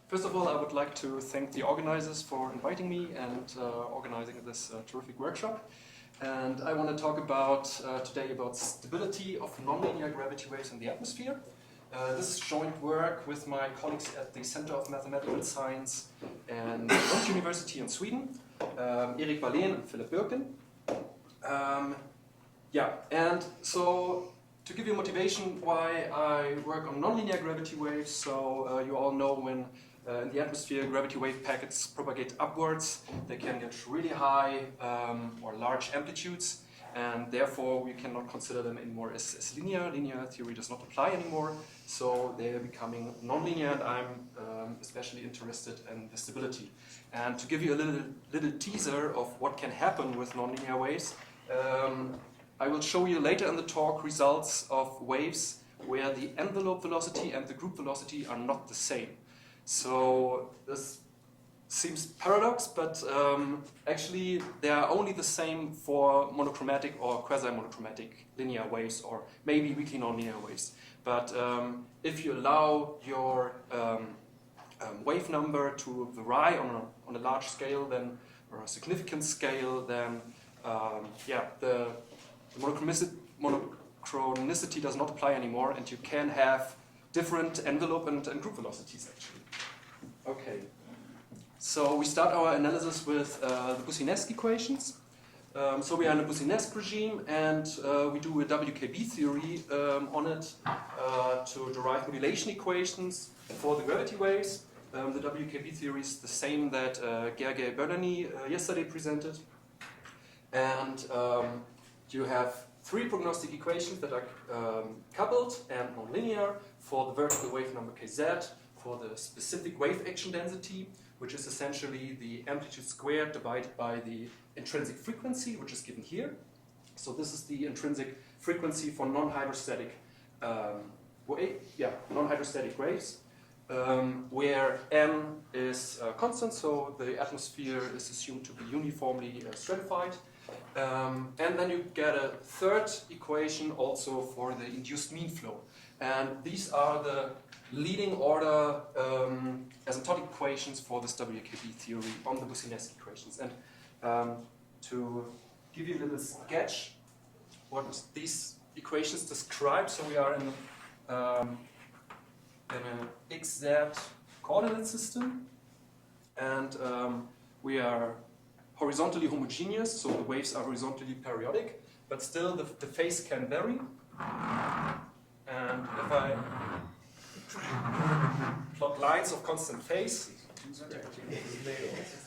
First of all, I would like to thank the organizers for inviting me and organizing this terrific workshop. And I want to talk about today about stability of nonlinear gravity waves in the atmosphere. This is joint work with my colleagues at the Center of Mathematical Science and Lund University in Sweden, Erik Wallén and Philip Birken. And so to give you motivation why I work on nonlinear gravity waves, so you all know when in the atmosphere gravity wave packets propagate upwards, they can get really high or large amplitudes, and therefore we cannot consider them anymore as linear. Linear theory does not apply anymore, so they are becoming nonlinear, and I'm especially interested in the stability. And to give you a little teaser of what can happen with nonlinear waves, I will show you later in the talk results of waves where the envelope velocity and the group velocity are not the same. So this seems paradox, but actually they are only the same for monochromatic or quasi-monochromatic linear waves, or maybe weakly nonlinear waves. But if you allow your wave number to vary on a large scale, then, or a significant scale, then the monochronicity does not apply anymore, and you can have different envelope and group velocities actually. Okay, so we start our analysis with the Boussinesq equations. So we are in a Boussinesq regime, and we do a WKB theory on it to derive modulation equations for the gravity waves. The WKB theory is the same that Gergely Bernani yesterday presented. And you have three prognostic equations that are coupled and nonlinear for the vertical wave number kz, for the specific wave action density, which is essentially the amplitude squared divided by the intrinsic frequency, which is given here. So this is the intrinsic frequency for non-hydrostatic non-hydrostatic waves, where m is constant, so the atmosphere is assumed to be uniformly stratified. And then you get a third equation also for the induced mean flow. And these are the leading order asymptotic equations for this WKB theory on the Boussinesq equations. And to give you a little sketch what these equations describe, so we are in an XZ coordinate system, and we are horizontally homogeneous, so the waves are horizontally periodic, but still the phase can vary. And if I plot lines of constant phase,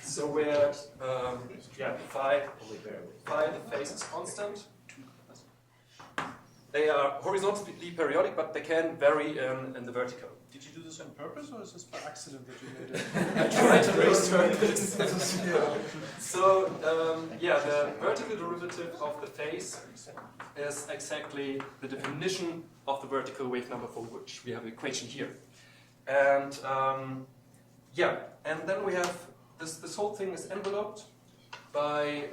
so where phi the phase is constant, they are horizontally periodic, but they can vary in the vertical. Did you do this on purpose, or is this by accident that you made it? I tried to raise purpose. So, the vertical derivative of the phase is exactly the definition of the vertical wave number for which we have an equation here. And and then we have this whole thing is enveloped by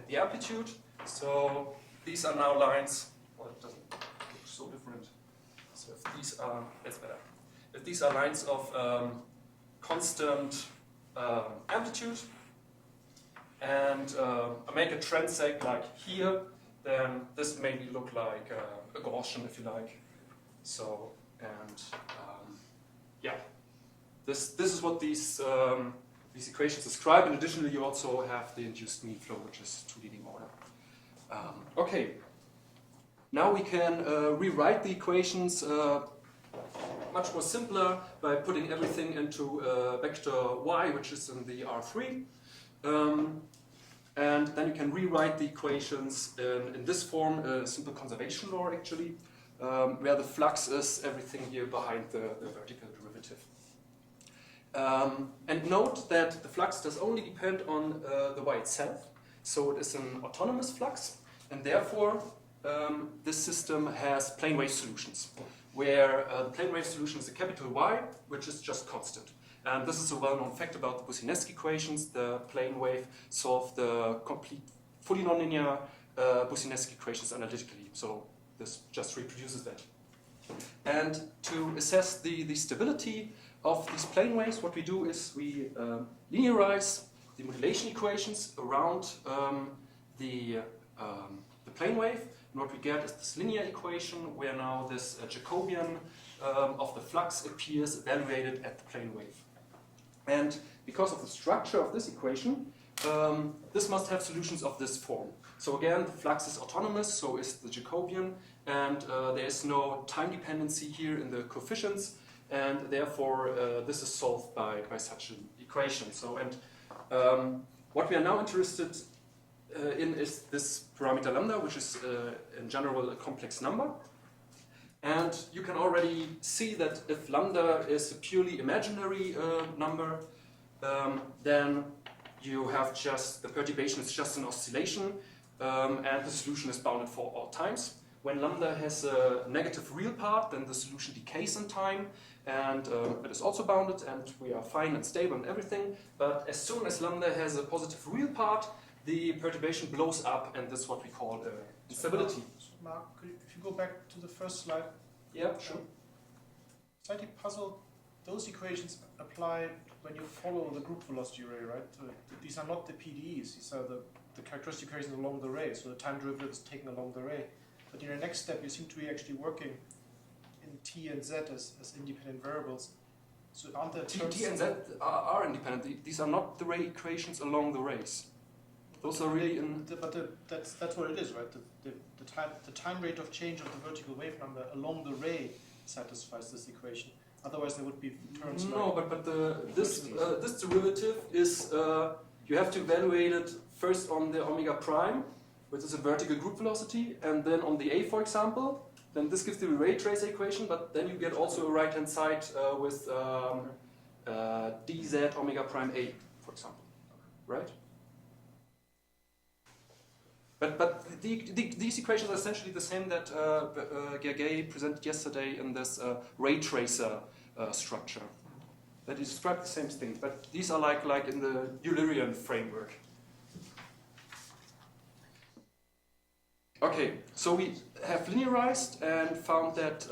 the amplitude. So these are now lines. Well, it doesn't look so different. So if these are, that's better. If these are lines of constant amplitude, and I make a transect like here, then this maybe look like a Gaussian, if you like. So, and this is what these equations describe. And additionally, you also have the induced mean flow, which is to leading order. Okay. Now we can rewrite the equations much more simpler by putting everything into vector y, which is in the R3. And then you can rewrite the equations in this form, simple conservation law actually, where the flux is everything here behind the vertical derivative. And note that the flux does only depend on the y itself, so it is an autonomous flux, and therefore this system has plane wave solutions, where the plane wave solution is a capital Y, which is just constant. And this is a well-known fact about the Boussinesq equations. The plane wave solve the complete, fully nonlinear Boussinesq equations analytically. So this just reproduces that. And to assess the stability, of these plane waves, what we do is we linearize the modulation equations around the plane wave. And what we get is this linear equation where now this Jacobian of the flux appears evaluated at the plane wave. And because of the structure of this equation, this must have solutions of this form. So again, the flux is autonomous, so is the Jacobian, and there is no time dependency here in the coefficients, and therefore this is solved by such an equation. So, and what we are now interested in is this parameter lambda, which is in general a complex number. And you can already see that if lambda is a purely imaginary number, then you have just, the perturbation is just an oscillation, and the solution is bounded for all times. When lambda has a negative real part, then the solution decays in time, and it is also bounded, and we are fine and stable and everything. But as soon as lambda has a positive real part, the perturbation blows up, and this is what we call instability. So Mark, if you go back to the first slide. Yeah, sure. Slightly puzzled, those equations apply when you follow the group velocity ray, right? These are not the PDEs, these are the characteristic equations along the ray, so the time derivative is taken along the ray. But in your next step, you seem to be actually working in T and Z as independent variables. So aren't there terms... T and Z are independent. These are not the ray equations along the rays. Those are really in... That's what it is, right? The time rate of change of the vertical wave number along the ray satisfies this equation. Otherwise, there would be terms no, like... but this derivative is... you have to evaluate it first on the omega prime, which is a vertical group velocity, and then on the A, for example. Then this gives the ray tracer equation, but then you get also a right-hand side with dz omega prime A, for example. Right? But these equations are essentially the same that Gergely presented yesterday in this ray tracer structure. That describe the same thing, but these are like in the Eulerian framework. Okay, so we have linearized and found that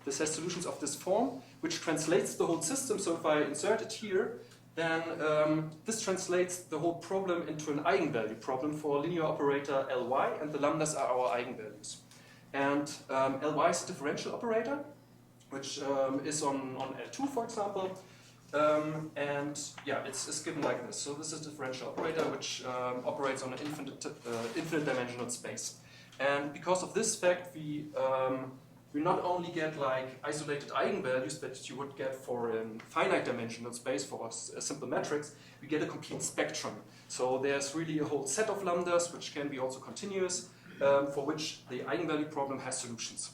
this has solutions of this form, which translates the whole system. So if I insert it here, then this translates the whole problem into an eigenvalue problem for linear operator Ly, and the lambdas are our eigenvalues. And Ly is a differential operator, which is on L2, for example. And yeah, it's given like this. So this is a differential operator, which operates on an infinite dimensional space. And because of this fact, we not only get like isolated eigenvalues that you would get for a finite dimensional space for a simple matrix, we get a complete spectrum. So there's really a whole set of lambdas, which can be also continuous, for which the eigenvalue problem has solutions.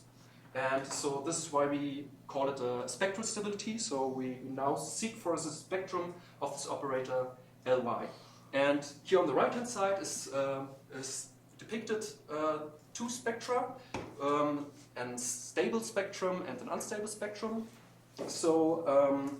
And so this is why we call it a spectral stability. So we now seek for the spectrum of this operator Ly. And here on the right-hand side is depicted two spectra, and stable spectrum and an unstable spectrum. So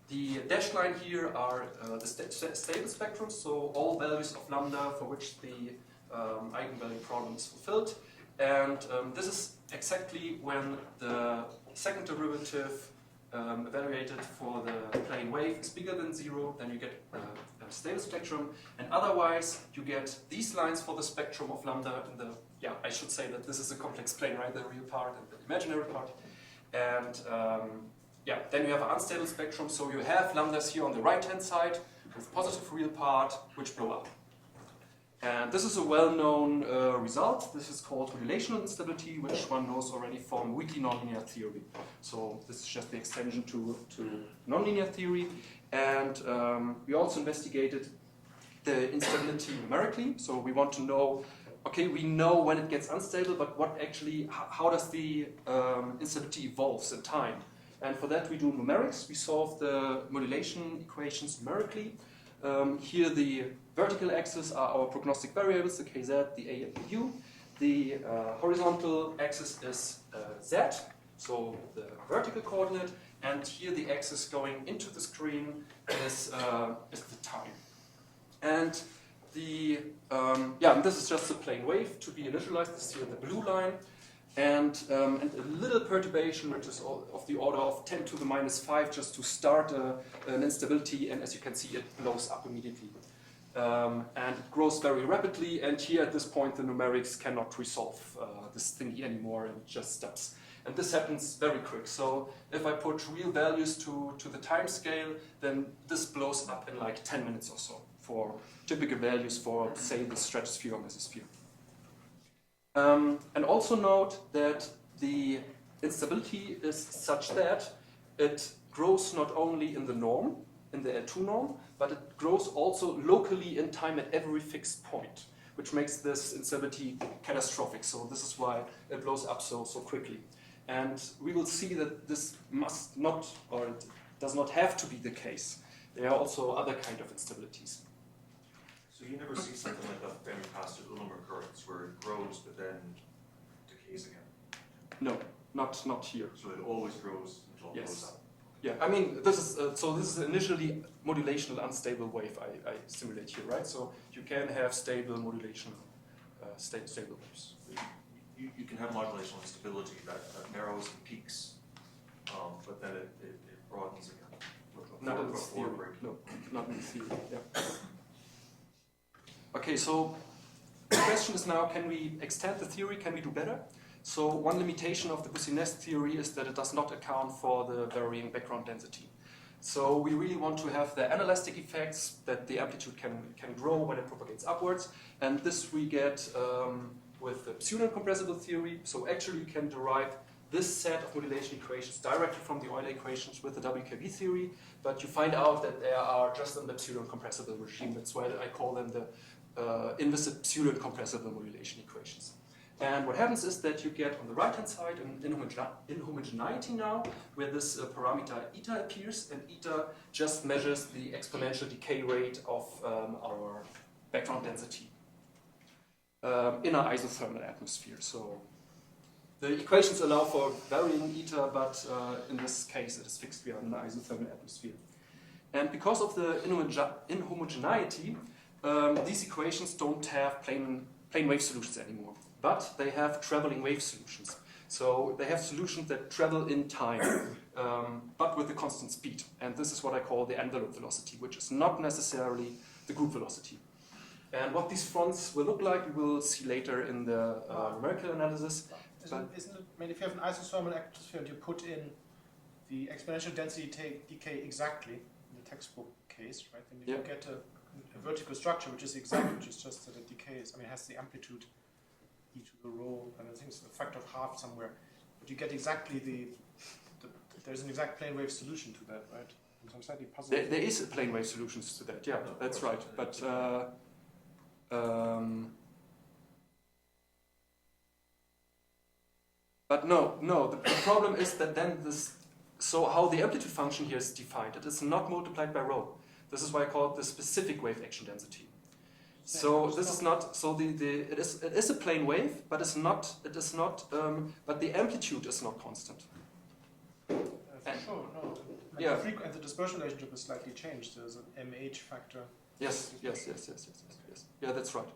the dashed line here are the stable spectrum, so all values of lambda for which the eigenvalue problem is fulfilled. And this is exactly when the second derivative evaluated for the plane wave is bigger than 0, then you get a stable spectrum, and otherwise you get these lines for the spectrum of lambda in the, yeah, I should say that this is a complex plane, right, the real part and the imaginary part. And yeah, then you have an unstable spectrum, so you have lambdas here on the right-hand side with positive real part, which blow up. And this is a well-known result. This is called relational instability, which one knows already from weakly nonlinear theory. So this is just the extension to nonlinear theory. And we also investigated the instability numerically. So we want to know, okay, we know when it gets unstable, but what actually, how does the instability evolves in time? And for that we do numerics. We solve the modulation equations numerically. Here the vertical axis are our prognostic variables, the kz, the a, and the u. The horizontal axis is z, so the vertical coordinate, and here the axis going into the screen is the time. And the yeah, and this is just a plane wave to be initialized. This is here the blue line. and a little perturbation, which is of the order of 10 to the minus 5, just to start an instability, and as you can see, it blows up immediately. And it grows very rapidly, and here at this point the numerics cannot resolve this thingy anymore, and it just stops. And this happens very quick, so if I put real values to the time scale, then this blows up in like 10 minutes or so for typical values for, say, the stratosphere or mesosphere. And also note that the instability is such that it grows not only in the norm, in the L2 norm, but it grows also locally in time at every fixed point, which makes this instability catastrophic. So this is why it blows up so quickly. And we will see that this must not, or it does not have to be the case. There are also other kind of instabilities. So you never see something like that very past the Ullmer currents where it grows but then decays again? No, not here. So it always grows until it blows up? Yeah, I mean, this is so this is initially modulational unstable wave I simulate here, right? So you can have stable modulational, stable waves. You can have modulational instability that narrows and peaks, but then it broadens again. Not in this theory. No, not in the theory. Yeah. Okay, so the question is now: can we extend the theory? Can we do better? So one limitation of the Boussinesq theory is that it does not account for the varying background density. So we really want to have the anelastic effects that the amplitude can grow when it propagates upwards, and this we get with the pseudo-compressible theory. So actually you can derive this set of modulation equations directly from the Euler equations with the WKB theory, but you find out that they are just in the pseudo-compressible regime. That's why I call them the inviscid pseudo-compressible modulation equations. And what happens is that you get on the right-hand side an inhomogeneity now, where this parameter eta appears, and eta just measures the exponential decay rate of our background density in an isothermal atmosphere. So the equations allow for varying eta, but in this case it is fixed. We are in an isothermal atmosphere. And because of the inhomogeneity, these equations don't have plain wave solutions anymore, but they have traveling wave solutions. So they have solutions that travel in time, but with a constant speed. And this is what I call the envelope velocity, which is not necessarily the group velocity. And what these fronts will look like, we will see later in the numerical analysis. Isn't it, I mean, if you have an isothermal atmosphere and you put in the exponential density decay exactly, in the textbook case, right, then you get a vertical structure which is exact, which is just that it decays. I mean, it has the amplitude e to the rho, and I think it's a factor of half somewhere. But you get exactly there's an exact plane wave solution to that, right? So I'm slightly puzzled. There is a plane wave solution to that, yeah, that's right. But no, the problem is that then so how the amplitude function here is defined, it is not multiplied by rho. This is why I call it the specific wave action density. So this is not, so it is a plane wave, but but the amplitude is not constant. Sure, no. Yeah. And the dispersion relationship is slightly changed. There's an MH factor. Yes. Yeah, that's right.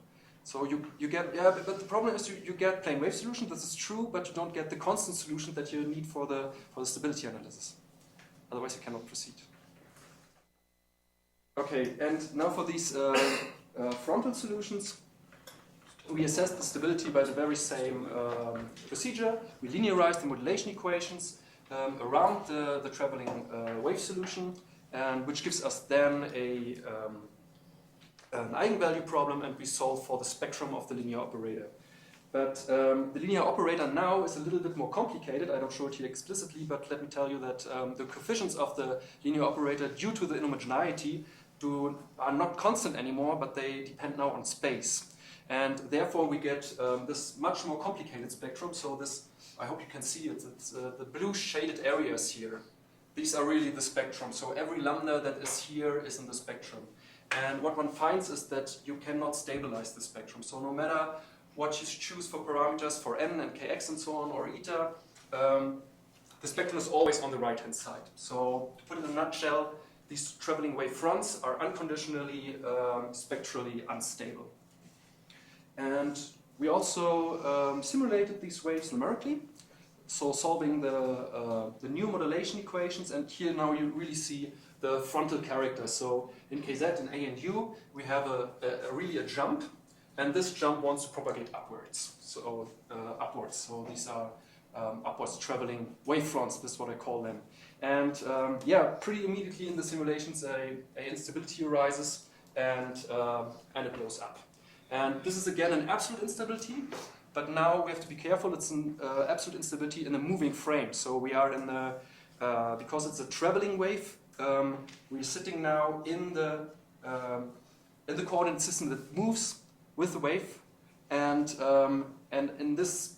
So you get, but the problem is you get plane wave solution, this is true, but you don't get the constant solution that you need for the stability analysis. Otherwise you cannot proceed. Okay, and now for these frontal solutions, we assess the stability by the very same procedure. We linearize the modulation equations around the traveling wave solution, and which gives us then an eigenvalue problem, and we solve for the spectrum of the linear operator. But the linear operator now is a little bit more complicated. I don't show it here explicitly, but let me tell you that the coefficients of the linear operator, due to the inhomogeneity, are not constant anymore, but they depend now on space. And therefore we get this much more complicated spectrum. So this, I hope you can see it, it's the blue shaded areas here. These are really the spectrum. So every lambda that is here is in the spectrum. And what one finds is that you cannot stabilize the spectrum. So no matter what you choose for parameters for n and kx and so on, or eta, the spectrum is always on the right-hand side. So to put it in a nutshell, these traveling wave fronts are unconditionally spectrally unstable. And We also simulated these waves numerically, so solving the new modulation equations, and here now you really see the frontal characters. So in KZ and A and U, we have really a jump, and this jump wants to propagate upwards. So upwards. So these are upwards traveling wavefronts. This is what I call them. And yeah, pretty immediately in the simulations, a instability arises, and it blows up. And this is again an absolute instability. But now we have to be careful. It's an absolute instability in a moving frame. So we are in the because it's a traveling wave. We're sitting now in the coordinate system that moves with the wave, and in this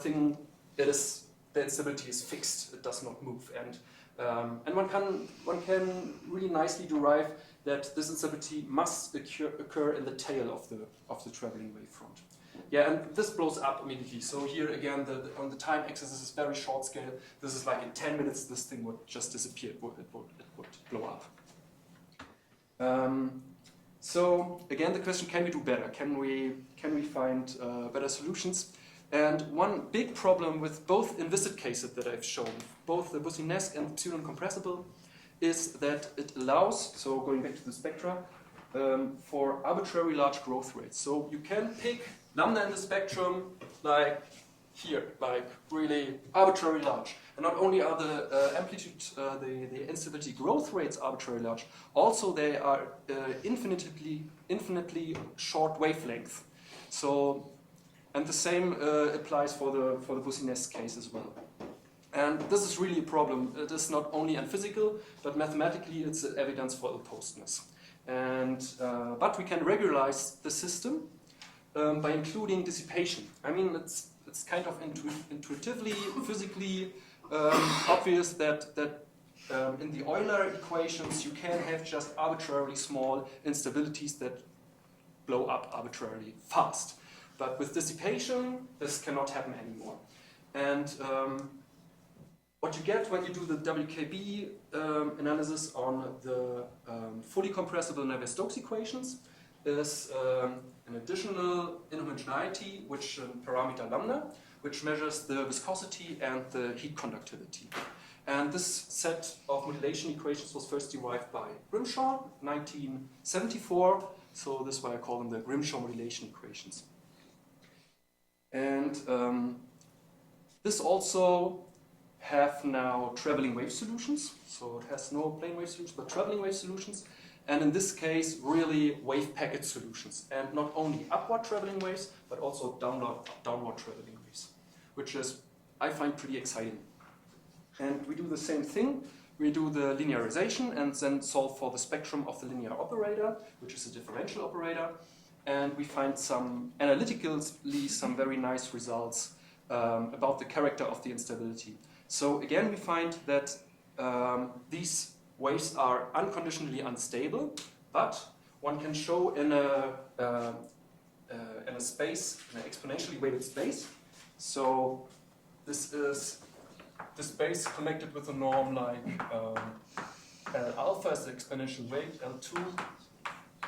thing, the instability is fixed. It does not move, and one can really nicely derive that this instability must occur in the tail of the traveling wavefront. Yeah, and this blows up immediately. So here again, on the time axis, this is very short scale. This is like in 10 minutes, this thing would just disappear. It would blow up. So again, the question: can we do better? Can we find better solutions? And one big problem with both inviscid cases that I've shown, both the Boussinesque and the pseudo compressible, is that it allows, so going back to the spectra, for arbitrary large growth rates. So you can pick lambda in the spectrum like here, like really arbitrarily large. And not only are the amplitude, the instability growth rates arbitrarily large, also they are infinitely short wavelength. So, and the same applies for the Boussinesque case as well. And this is really a problem. It is not only unphysical, but mathematically it's evidence for ill-postedness. And but we can regularize the system by including dissipation. I mean, it's kind of intuitively, physically obvious that in the Euler equations you can have just arbitrarily small instabilities that blow up arbitrarily fast. But with dissipation, this cannot happen anymore. And what you get when you do the WKB analysis on the fully compressible Navier-Stokes equations is an additional inhomogeneity, which parameter lambda, which measures the viscosity and the heat conductivity. And this set of modulation equations was first derived by Grimshaw, 1974. So this is why I call them the Grimshaw modulation equations. And this also have now traveling wave solutions. So it has no plane wave solutions, but traveling wave solutions. And in this case, really wave packet solutions. And not only upward traveling waves, but also downward traveling waves, which is, I find, pretty exciting. And we do the same thing. We do the linearization and then solve for the spectrum of the linear operator, which is a differential operator. And we find analytically some very nice results about the character of the instability. So again, we find that these waves are unconditionally unstable, but one can show in a space, in an exponentially weighted space. So this is the space connected with a norm like alpha is the exponential weight, L2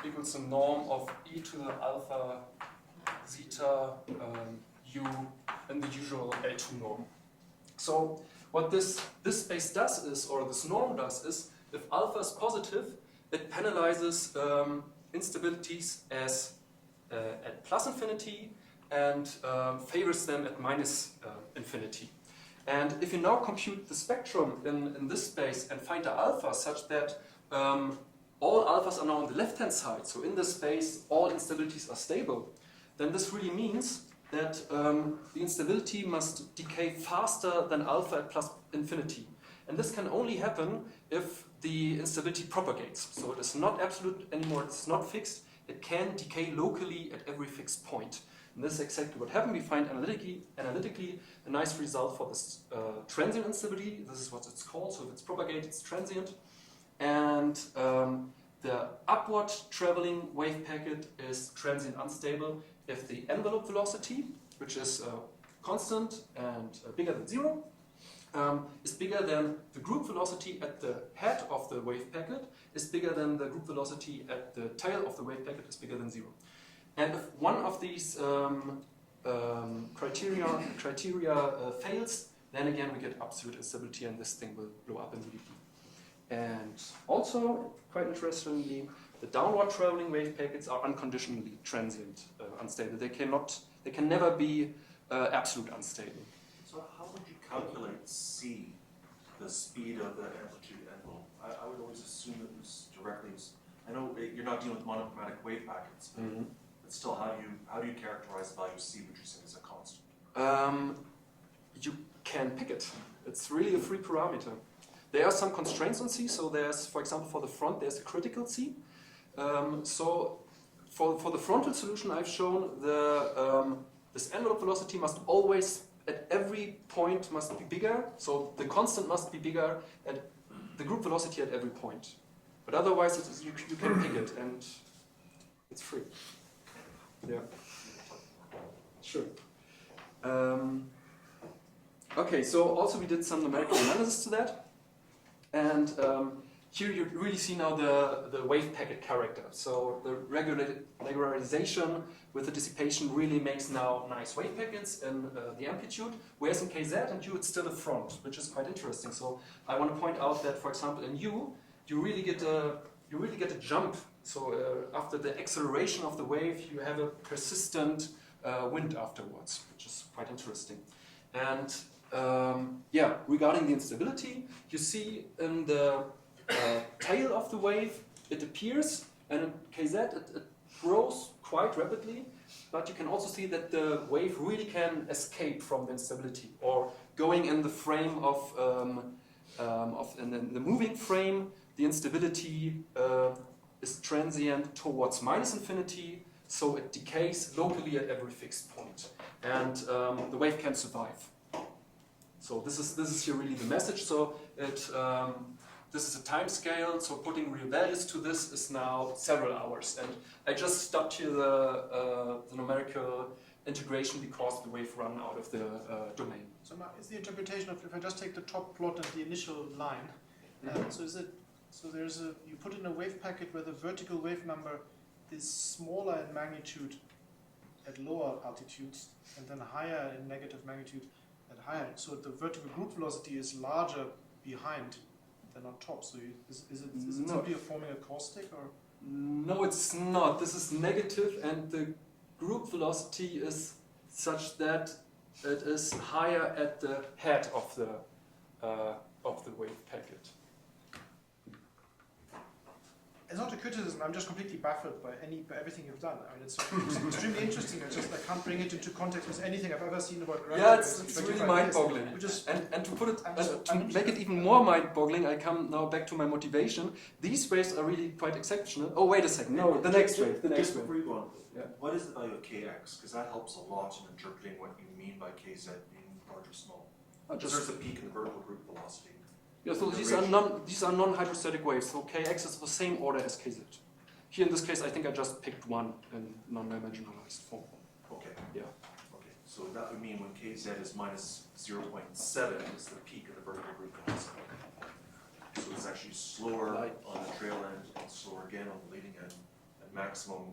equals the norm of e to the alpha zeta u in the usual L2 norm. So what this space does is, or this norm does is, if alpha is positive, it penalizes instabilities as at plus infinity and favors them at minus infinity. And if you now compute the spectrum in this space and find the alpha such that all alphas are now on the left-hand side, so in this space all instabilities are stable, then this really means that the instability must decay faster than alpha at plus infinity. And this can only happen if the instability propagates. So it is not absolute anymore, it's not fixed, it can decay locally at every fixed point. And this is exactly what happened. We find analytically a nice result for this transient instability. This is what it's called, so if it's propagated, it's transient. And the upward traveling wave packet is transient unstable if the envelope velocity, which is constant and bigger than 0, is bigger than the group velocity at the head of the wave packet, is bigger than the group velocity at the tail of the wave packet is bigger than 0. And if one of these criteria fails, then again we get absolute instability and this thing will blow up immediately. And also, quite interestingly, the downward traveling wave packets are unconditionally transient, unstable. They can never be absolute unstable. So how would you calculate C, the speed of the amplitude envelope? I would always assume it was directly. I know you're not dealing with monochromatic wave packets, but still, how do you characterize the value of C, which you're saying is a constant? You can pick it. It's really a free parameter. There are some constraints on C. So there's, for example, for the front, there's a critical C. So for the frontal solution, I've shown this envelope velocity must always, at every point, must be bigger. So the constant must be bigger at the group velocity at every point. But otherwise, you can pick it, and it's free. Yeah. Sure. Okay, so also we did some numerical analysis to that. And here you really see now the wave packet character. So the regularization with the dissipation really makes now nice wave packets in the amplitude, whereas in KZ and U it's still a front, which is quite interesting. So I want to point out that, for example, in U, you really get a jump. So after the acceleration of the wave, you have a persistent wind afterwards, which is quite interesting. And yeah, regarding the instability, you see in the tail of the wave, it appears, and in KZ it grows quite rapidly, but you can also see that the wave really can escape from the instability, or going in the frame in the moving frame, the instability is transient towards -infinity, so it decays locally at every fixed point, and the wave can survive. So this is here really the message. So this is a time scale. So putting real values to this is now several hours, and I just stopped here the numerical integration because the wave ran out of the domain. So is the interpretation of, if I just take the top plot and the initial line, you put in a wave packet where the vertical wave number is smaller in magnitude at lower altitudes and then higher in negative magnitude at higher. So the vertical group velocity is larger behind than on top. So is it simply forming a caustic, or? No, it's not. This is negative, and the group velocity is such that it is higher at the head of the wave packet. It's not a criticism. I'm just completely baffled by everything you've done. I mean, it's extremely interesting. It's just I can't bring it into context with anything I've ever seen about gravity. Yeah, it's really mind-boggling. And to put it to make it even more mind-boggling, I come now back to my motivation. These waves are really quite exceptional. Oh, wait a second. No, the next wave. The next wave. Yeah. What is the value of Kx? Because that helps a lot in interpreting what you mean by Kz being large or small. There's the peak in the vertical group velocity. Yeah, so these are non-hydrostatic waves, so Kx is the same order as Kz. Here in this case, I think I just picked one in non-dimensionalized form. Okay. Yeah. Okay, so that would mean when Kz is minus 0.7 is the peak of the vertical group velocity. So it's actually slower on the trail end and slower again on the leading end, and maximum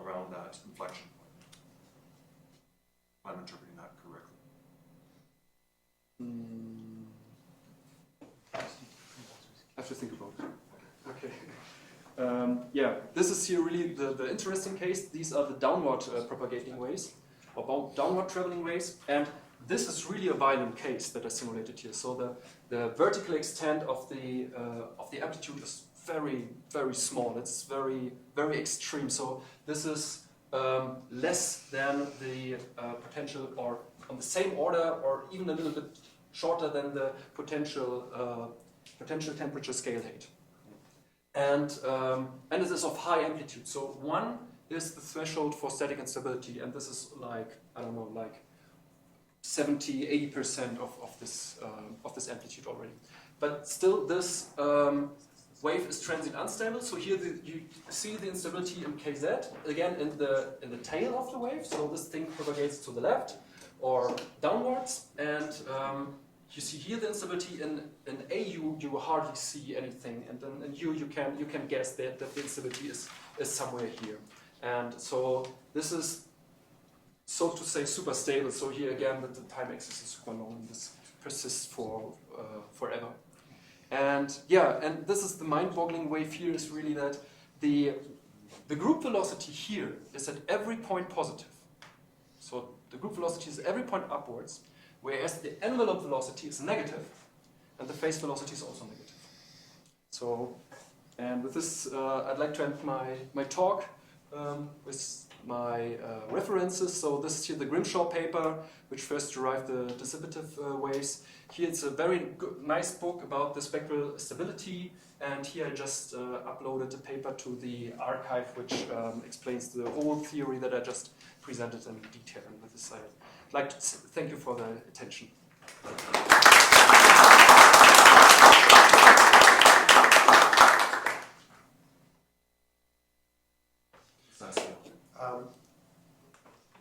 around that inflection point. If I'm interpreting that correctly. I have to think about it. Okay. Yeah, this is here really the interesting case. These are the downward propagating waves, or downward traveling waves, and this is really a violent case that I simulated here. So the vertical extent of the amplitude is very, very small. It's very, very extreme. So this is less than the potential, or on the same order, or even a little bit shorter than the potential temperature scale height. And this is of high amplitude. So 1 is the threshold for static instability, and this is like, I don't know, like 70–80% of this amplitude already. But still, this wave is transient unstable. So here you see the instability in Kz again in the tail of the wave. So this thing propagates to the left or downwards, and you see here the instability. In AU you hardly see anything, and then in U you can guess that the instability is somewhere here. And so this is so to say, super stable. So here again, the time axis is super long, and this persists for forever. And yeah, and this is the mind-boggling wave here is really that the group velocity here is at every point positive. So the group velocity is every point upwards, whereas the envelope velocity is negative, and the phase velocity is also negative. So, and with this, I'd like to end my talk with my references. So this is here the Grimshaw paper, which first derived the dissipative waves. Here it's a very good, nice book about the spectral stability, and here I just uploaded a paper to the archive, which explains the whole theory that I just presented in detail. And with this, I'd like to thank you for the attention.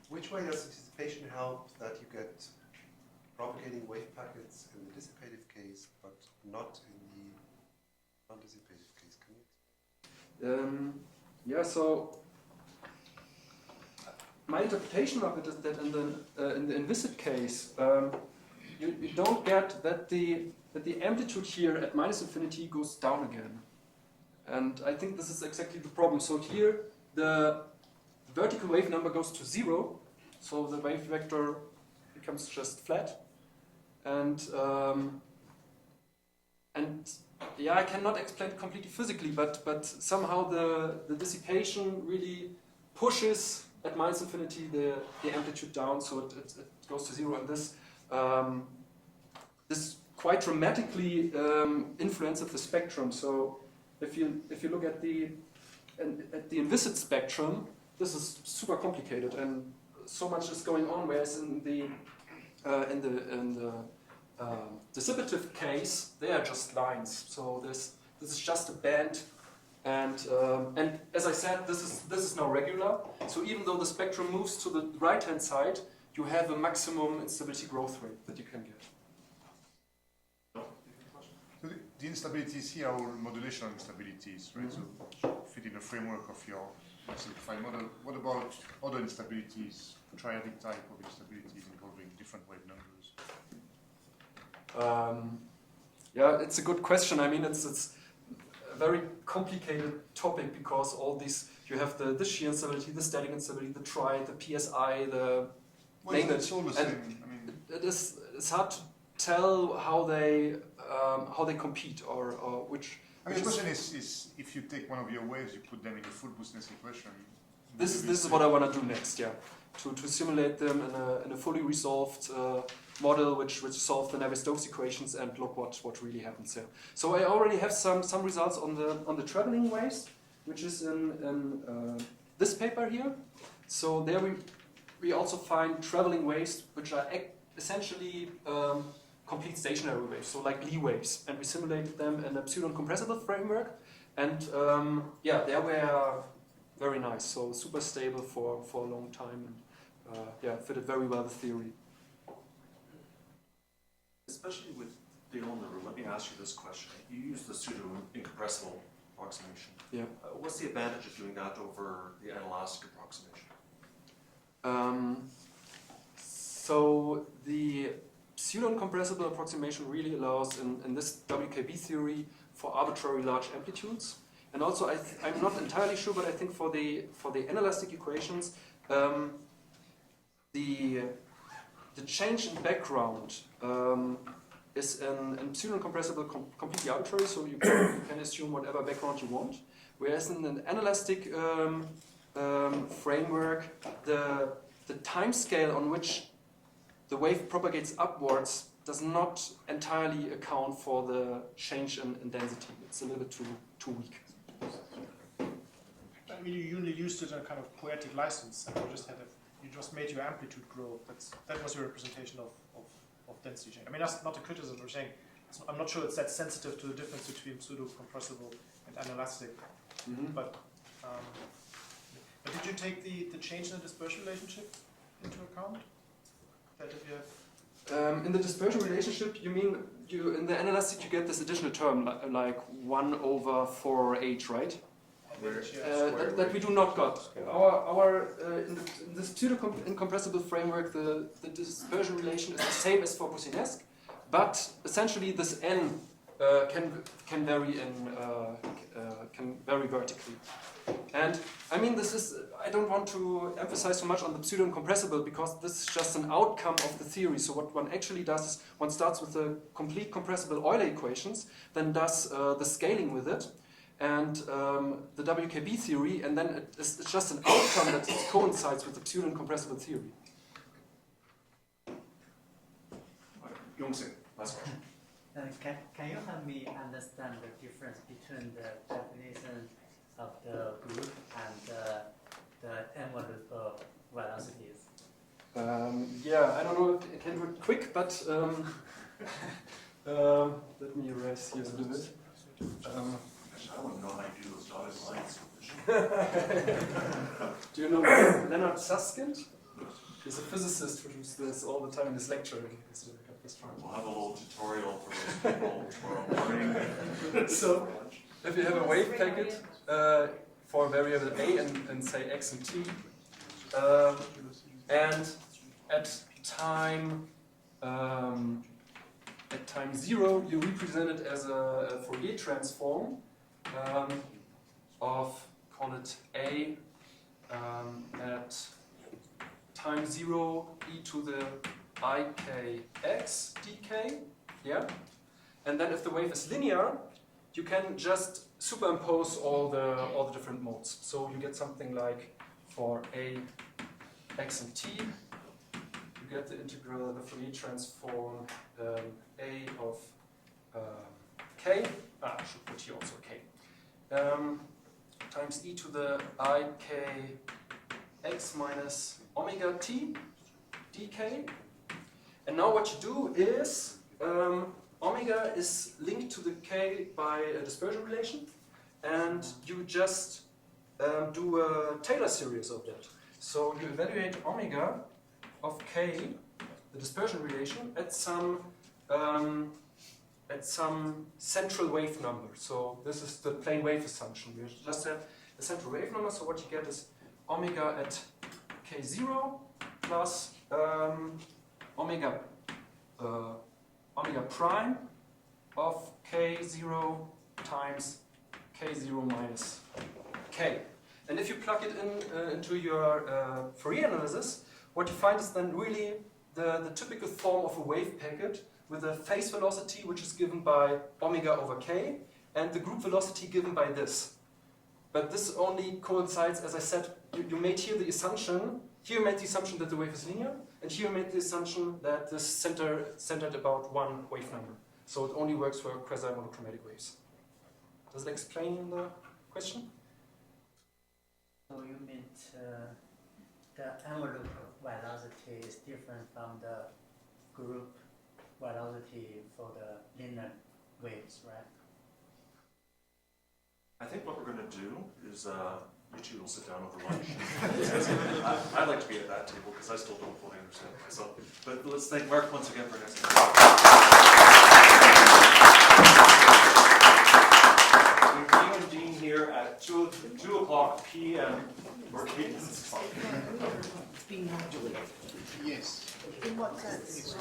Which way does anticipation help that you get propagating wave packets in the dissipative case, but not in the non-dissipative case? Can you explain? Yeah, so my interpretation of it is that in the inviscid case, you don't get that the amplitude here at minus infinity goes down again, and I think this is exactly the problem. So here the vertical wave number goes to 0, so the wave vector becomes just flat, and yeah, I cannot explain it completely physically, but somehow the dissipation really pushes at minus infinity the amplitude down, so it goes to 0, and this quite dramatically influences the spectrum. So if you look at the inviscid spectrum, this is super complicated, and so much is going on. Whereas in the dissipative case, they are just lines. So this is just a band, and as I said, this is now regular. So even though the spectrum moves to the right-hand side, you have a maximum instability growth rate that you can get. So the instabilities here are all modulational instabilities, right? Mm-hmm. So fit in the framework of your simplified model. What about other instabilities, triadic type of instabilities involving different wave numbers? Yeah, it's a good question. I mean, it's a very complicated topic because all these, you have the shear instability, the static instability, the tri, the PSI, the name it. It's all the same. I mean, it's hard to tell how they compete or which. I mean, the question is if you take one of your waves, you put them in a full boostness equation. This is what I want to do next. Yeah, to simulate them in a fully resolved model which solve the Navier-Stokes equations and look what really happens there. So I already have some results on the traveling waves, which is in this paper here. So there we also find traveling waves which are essentially complete stationary waves, so like Lie waves, and we simulated them in a pseudo-compressible framework, and yeah, they were very nice, so super stable for a long time, and yeah, fitted very well the theory. Especially with Dale in the room, let me ask you this question. You use the pseudo-incompressible approximation. Yeah. What's the advantage of doing that over the inelastic approximation? So the pseudo-incompressible approximation really allows, in this WKB theory, for arbitrary large amplitudes. And also, I'm not entirely sure, but I think for the inelastic equations, the change in background is in pseudo-incompressible completely arbitrary, so you can assume whatever background you want. Whereas in an inelastic framework, the time scale on which the wave propagates upwards does not entirely account for the change in density. It's a little bit too weak. I mean, you only used it in a kind of poetic license, and you just made your amplitude grow. That was your representation of density change. I mean, that's not a criticism. We're saying I'm not sure it's that sensitive to the difference between pseudo-compressible and inelastic. Mm-hmm. But did you take the change in the dispersion relationship into account? That if you have in the dispersion relationship, you mean in the inelastic you get this additional term like 1/4h, right? that we do not got. Our in this pseudo-incompressible framework, the dispersion relation is the same as for Boussinesq, but essentially this n can vary can vary vertically. And I mean, this is, I don't want to emphasize so much on the pseudo-incompressible because this is just an outcome of the theory. So what one actually does is one starts with the complete compressible Euler equations, then does the scaling with it, and the WKB theory, and then it's just an outcome that coincides with the pseudo-incompressible theory. Yongse, last question. Can you help me understand the difference between the definition of the group and the envelope of velocities? Yeah, I don't know if I can do it quick, but let me erase here a little bit. I want to know how you do those dotted lines. Do you know Leonard Susskind? He's a physicist who does this all the time in his lecture. We'll have a little tutorial for those people tomorrow morning. So, if you have a wave packet for variable a and say x and t, and at time 0 you represent it as a Fourier transform of, call it a, at time 0 e to the ikx dk, yeah? And then if the wave is linear, you can just superimpose all the different modes. So you get something like for a, x and t, you get the integral, the Fourier transform a of k, I should put here also k, times e to the ikx minus omega t dk. And now what you do is, omega is linked to the k by a dispersion relation, and you just do a Taylor series of that. So you evaluate omega of k, the dispersion relation, at some central wave number. So this is the plane wave assumption. You just have a central wave number. So what you get is omega at k0 plus omega prime of k0 times k0 minus k. And if you plug it into your Fourier analysis, what you find is then really the typical form of a wave packet with a phase velocity which is given by omega over k and the group velocity given by this. But this only coincides, as I said, you made here the assumption, here you made the assumption that the wave is linear, and here you made the assumption that this centered about one wave number. So it only works for quasi-monochromatic waves. Does it explain the question? So you meant the envelope velocity is different from the group velocity for the linear waves, right? I think what we're going to do is you two will sit down over lunch. I'd like to be at that table because I still don't fully understand it myself. But let's thank Mark once again for next time. We're and Dean here at 2 o'clock p.m. Or cadence. It's being modulated. Yes. In what sense?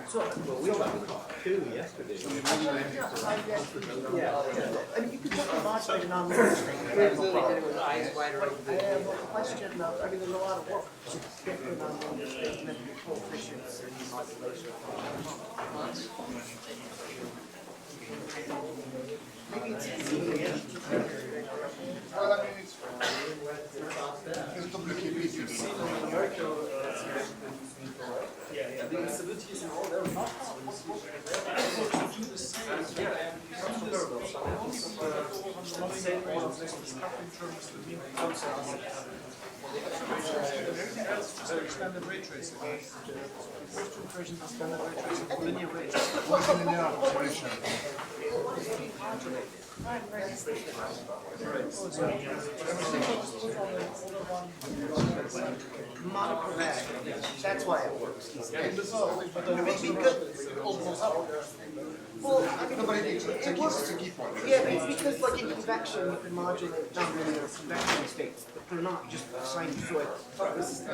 So, we talked two yesterday. Yeah. I mean, you could just modulate a nonlinear thing. I have a question of, I mean, there's a lot of work to get the nonlinear statement, coefficients, and modulation. Maybe it's easy. Well, I mean, it's WKB. The instabilities in all their Standard ray tracing. First two equations are standard ray tracing for linear waves. What's the linear operation? Monochromatic. That's why it works. But then what's the almost up? Well, I mean, No, but it's it works. a key point. Yeah, but it's because like in convection you can modulate nonlinear convection states, but they're not just assigned to it.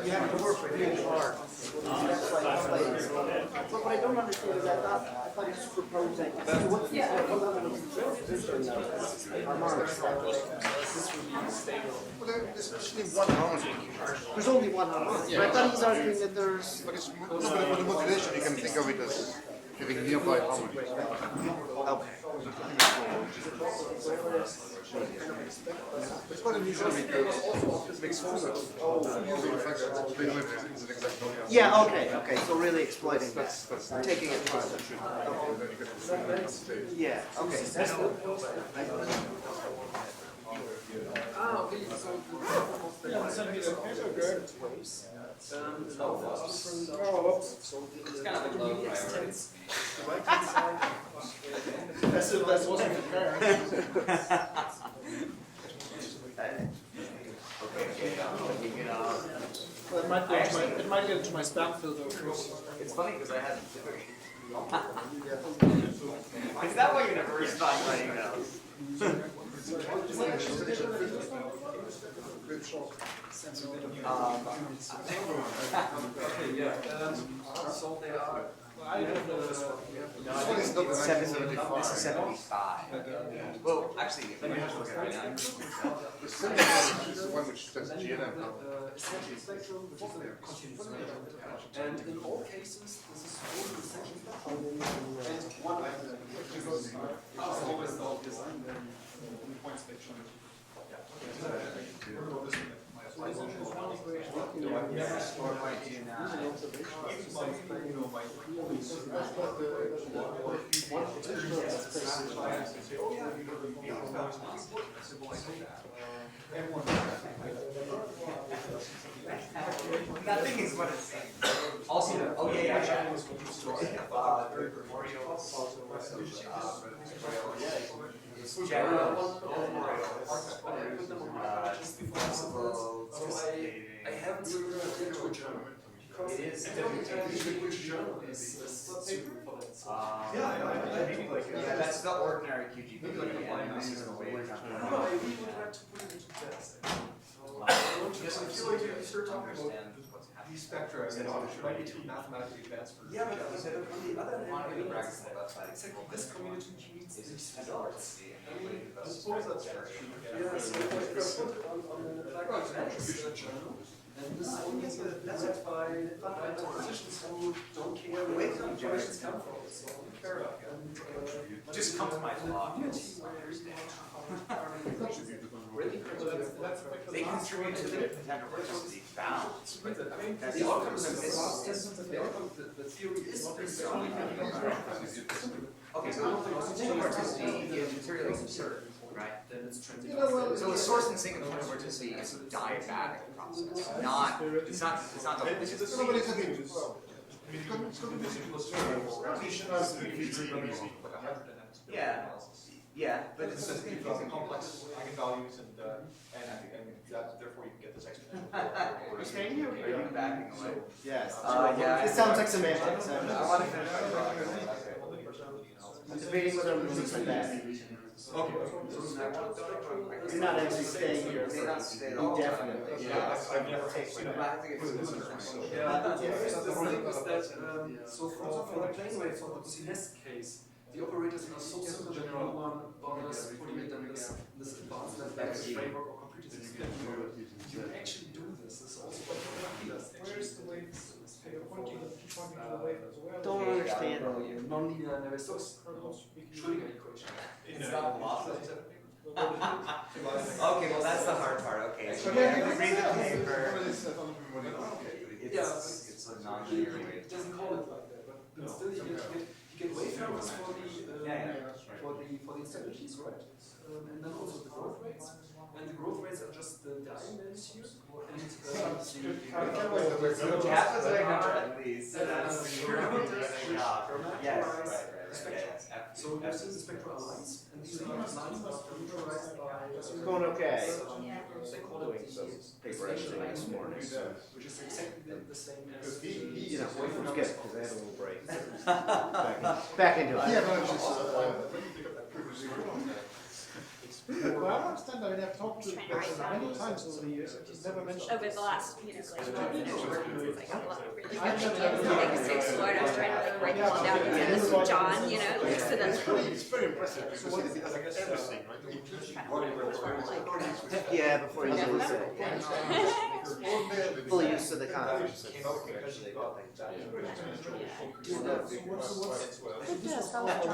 You have to work really hard. That's why it plays. But what I don't understand is I thought it's superposing. So what's the harmonics? Well, there's actually one harmonic. There's only one harmonic. But I thought he's arguing that there's. But it's but the modulation, you can think of it as having nearby harmonies. Okay. It's quite unusual because it makes full using fractions. They don't have an exact number. Yeah, okay. So really exploiting that. That's Taking it further. and then you get the full state. Yeah, okay. That's good. Yeah, send me the paper, good. That wasn't prepared. Well, it might get into my spam filter. It's funny because I had. Is that why you never respond to my emails? So they are. No, it's 775. Well, actually, let me just look at it right now. The second one is the one which does GNM. Essential spectrum, which is a continuous spectrum. And in all cases, this is only the essential spectrum. And one item, because it's always the obvious point spectrum. Never store my That thing is what it's saying. Also, oh yeah, I haven't seen it into a journal. It is. Which journal is suitable for that? So. Yeah, that's the ordinary QGB. And this is the way it's No, I really would like to put it into text. I feel like you start talking about these spectra, and it might be too mathematically advanced for. Yeah, but on the other hand, exactly this community needs these results. I mean, I suppose that's true. Yeah, so if I put it on the Blackboard journal, and this is only left by mathematicians who don't care where the information come from. So fair enough. And Just come to my blog. They contribute to the potential electricity balance. I mean, the outcome the theory is strongly. Okay, so potential electricity is materially absurd, right? Then it's transient. So the source and sink of potential electricity is a diabatic process, not the Yeah, but it's just confusing. Complex eigenvalues and that therefore you can get this exponential. Are you backing away? Yes. Yeah. It sounds like semantics. I want to finish my blog. I'm debating whether I'm losing that. You're not actually staying here May not stay at all. indefinitely. I've never taken I have to get to this one. Yeah, the thing is that so for the plane wave, for the CNS case, the operators are so simple that no one bothers putting it in this advanced mathematics framework or computer system. You can actually do this. This is also what Where's the wave? You're pointing to the wave as well. Don't understand. nonlinear Schrödinger equation. It's not philosophy. Okay, well that's the hard part. Okay, so you read the paper. It's a non-linear wave. It doesn't call it like that, but still you get wave numbers for the instabilities, right? And then also the growth rates. And the growth rates are just the values here. And Kappa's big number at least. So that's true. Yes. so you see this spectra are lights, and these are lights are neutralized by. It's going okay. Yeah. They call Doing it some the paper editing this morning, so. which is exactly the same as. You know, wait for good, because I had a little break. Back into it. Yeah, no, it's just, Well, I understand. I mean, I've talked to Betsy many times over the years. She's never mentioned. Over the last, like, it's like a lot of really I good never- things to explore, and I was trying to write them all down together with John, you know, like, so that's it's very impressive because it has everything, right? Yeah, before you lose it. Full use of the concept.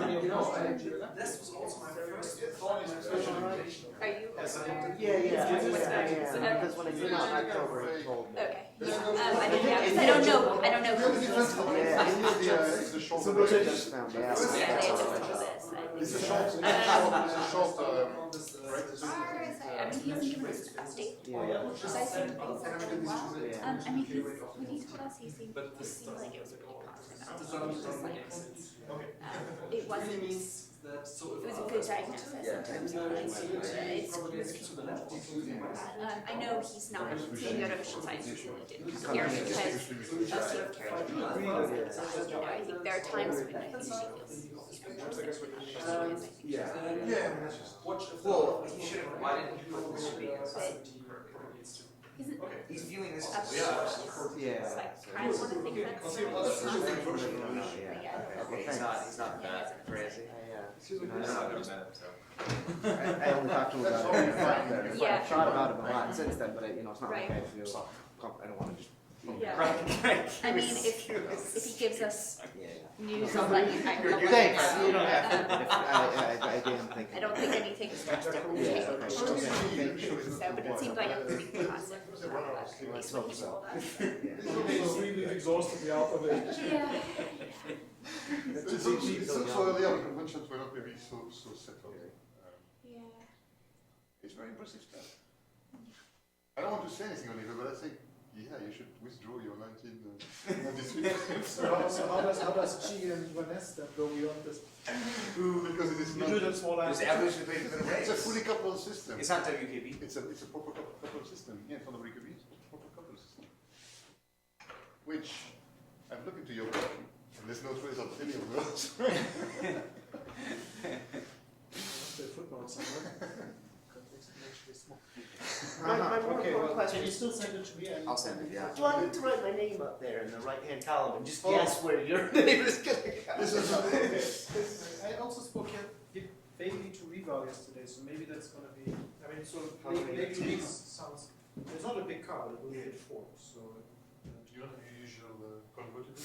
This was also my first thought in my first generation. Are you? Yeah. Because when I came out in October, it told me. Okay. I didn't know, 'cause I don't know who he is. It's the short. So those are just found out. Yeah, they just told us. It's a short. It's a short. I mean, he hasn't given us an update. Yeah. Because I seem to be for a little while. Yeah. I mean, when he told us, he seemed like it was really positive. It was just like, it wasn't, means that so it was a good diagnosis in terms of like, it's, I know he's not, he didn't go to ocean science, he really didn't come here because of sort of carrying. You know, I think there are times when I think she feels, Yeah. Well, he should have, why didn't he put this should be? isn't, He's viewing this up as to a Yeah. it's like, I want to think that's. Okay, he's not that crazy. I I've never met him, so. I only talked to him about it. Yeah. I've thought about him a lot since then, but it's not like Right. I feel, I don't want to just. Yeah. Right. I mean, if he gives us Yeah. news, I'll let you, I'll let you Thanks, know. you don't have to, but if, I am thinking. I don't think anything's drastic will Yeah, change. okay. So, but it seemed like a pretty positive. Let's hope so. Really exhausted me out of it. Yeah. So early on, conventions were not maybe so settled. Yeah. It's very impressive stuff. I don't want to say anything on it, but I think, yeah, you should withdraw your 1993. So how does Chi and Vanessa go beyond this? Because it is You not. do it in small There's items. evolution based on It's a fully coupled system. It's not WKB. It's a proper coupled system. Yeah, it's not a WKB, it's a proper coupled system. Which, I'm looking to your book, and there's no trace of any of those. The footnote somewhere. My more Okay, important well, question can you is, still send it to me? I'll send it, yeah. do I need to write my name up there in the right-hand column and just guess where your name is gonna go? I also spoke vaguely to Reval yesterday, so maybe that's gonna be, I mean, so maybe these sounds, it's not a big car, but it will fit four, so. You don't have your usual convertible?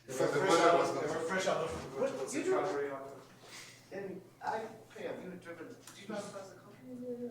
They were fresh out of the What, convertibles. you They do- tried very hard. And I, yeah, you had driven, did you drive across the country?